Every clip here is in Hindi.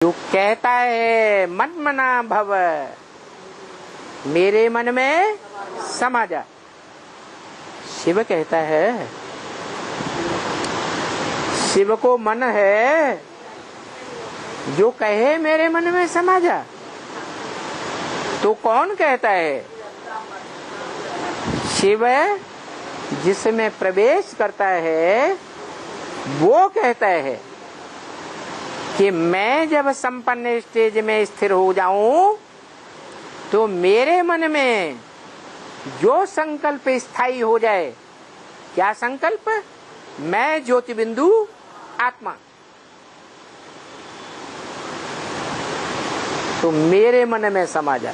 जो कहता है मन मना भव, मेरे मन में समा जा। शिव कहता है, शिव को मन है जो कहे मेरे मन में समा जा। तो कौन कहता है? शिव जिसमें प्रवेश करता है वो कहता है कि मैं जब संपन्न स्टेज में स्थिर हो जाऊं तो मेरे मन में जो संकल्प स्थायी हो जाए। क्या संकल्प? मैं ज्योति बिंदु आत्मा, तो मेरे मन में समा जा।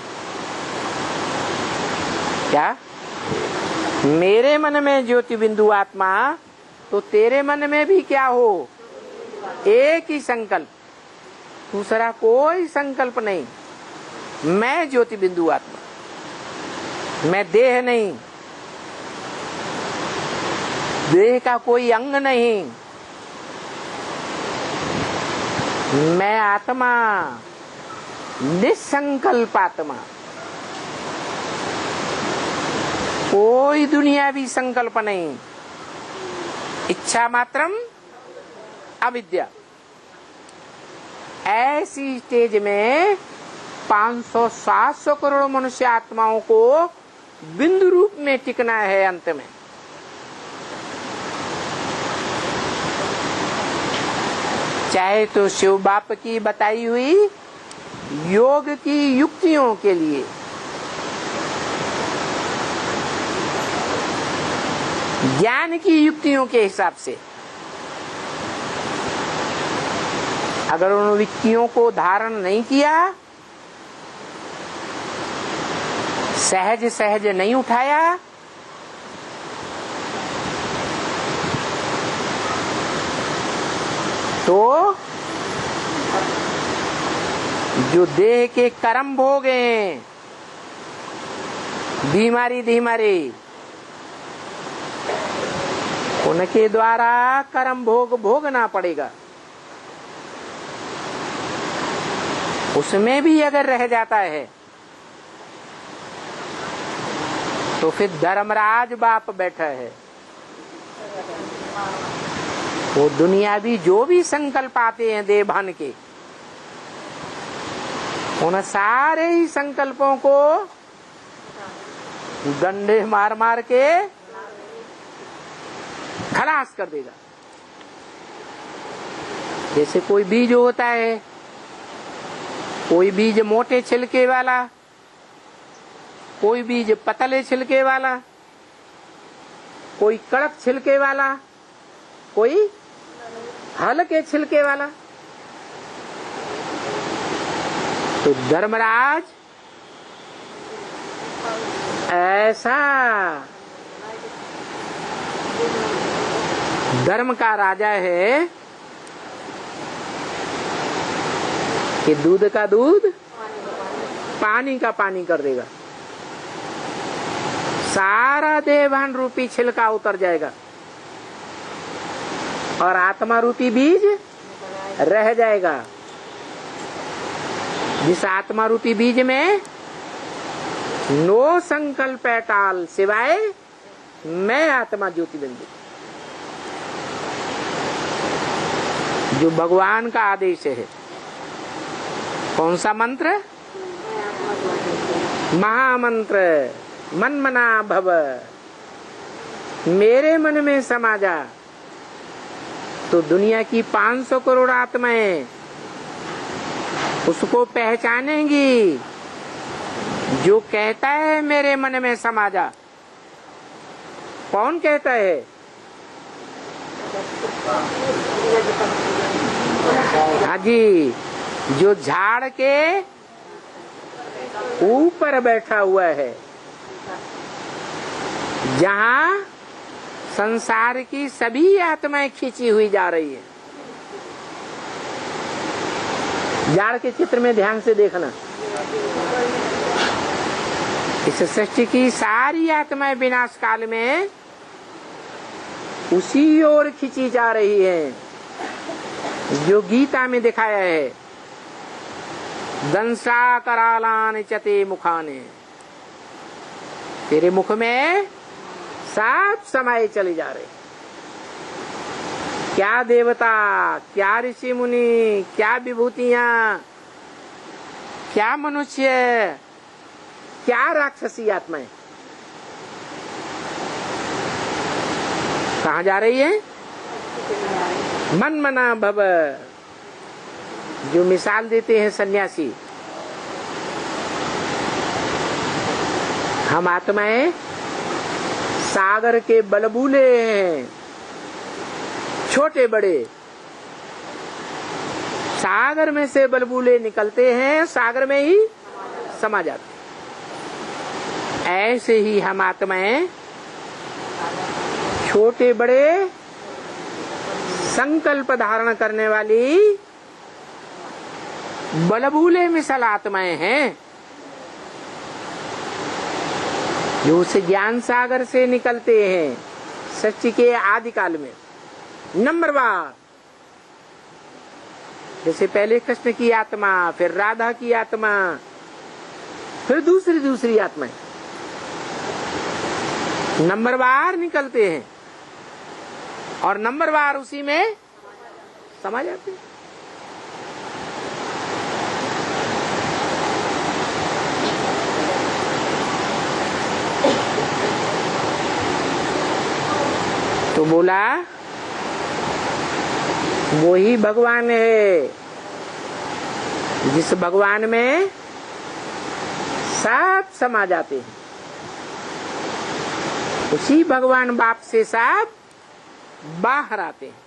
क्या? मेरे मन में ज्योति बिंदु आत्मा, तो तेरे मन में भी क्या हो? एक ही संकल्प, दूसरा कोई संकल्प नहीं। मैं ज्योति बिंदु आत्मा, मैं देह नहीं, देह का कोई अंग नहीं, मैं आत्मा, निसंकल्प आत्मा। कोई दुनियावी संकल्प नहीं, इच्छा मात्रम अविद्या। ऐसी स्टेज में 500-700 करोड़ मनुष्य आत्माओं को बिंदु रूप में टिकना है। अंत में चाहे तो शिव बाप की बताई हुई योग की युक्तियों के लिए, ज्ञान की युक्तियों के हिसाब से, अगर उन युक्तियों को धारण नहीं किया, सहज सहज नहीं उठाया, तो जो देह के कर्म भोग हैं, बीमारी धीमारी, उनके द्वारा कर्म भोग भोगना पड़ेगा। उसमें भी अगर रह जाता है तो फिर धर्मराज बाप बैठा है, वो दुनियावी जो भी संकल्प आते हैं देह भान के, उन सारे ही संकल्पों को डंडे मार मार के खलास कर देगा। जैसे कोई बीज होता है, कोई बीज मोटे छिलके वाला, कोई बीज पतले छिलके वाला, कोई कड़क छिलके वाला, कोई हल्के छिलके वाला। तो धर्मराज ऐसा धर्म का राजा है कि दूध का दूध, पानी का पानी कर देगा। सारा देहभान रूपी छिलका उतर जाएगा और आत्मा रूपी बीज रह जाएगा। जिस आत्मा रूपी बीज में नो संकल्प एट ऑल, सिवाय मैं आत्मा ज्योति बिंदु, जो भगवान का आदेश है। कौन सा मंत्र? महामंत्र, मन मना भव, मेरे मन में समा जा। तो दुनिया की 500 करोड़ आत्माएं उसको पहचानेंगी जो कहता है मेरे मन में समा जा। कौन कहता है? हाँ जी, जो झाड़ के ऊपर बैठा हुआ है, जहाँ संसार की सभी आत्माएं खींची हुई जा रही है। झाड़ के चित्र में ध्यान से देखना, इस सृष्टि की सारी आत्माएं विनाश काल में उसी ओर खींची जा रही है जो गीता में दिखाया है। दंसा करालान चते मुखाने, तेरे मुख में साफ समाये चले जा रहे। क्या देवता, क्या ऋषि मुनि, क्या विभूतियां, क्या मनुष्य, क्या राक्षसी आत्माएं कहाँ जा रही है? मन मना भव, जो मिसाल देते हैं सन्यासी। हम आत्माएं सागर के बलबूले हैं, छोटे बड़े सागर में से बलबूले निकलते हैं, सागर में ही समा जाते हैं। ऐसे ही हम आत्माएं छोटे बड़े संकल्प धारण करने वाली बलबूले मिसल आत्माएं हैं, जो उस ज्ञान सागर से निकलते हैं सृष्टि के आदि काल में। नंबरवार, जैसे पहले कृष्ण की आत्मा, फिर राधा की आत्मा, फिर दूसरी आत्माएं नंबरवार निकलते हैं और नंबरवार उसी में समा जाते हैं। तो बोला वही भगवान है, जिस भगवान में सब समा जाते हैं। उसी भगवान बाप से सब बाहर आते हैं।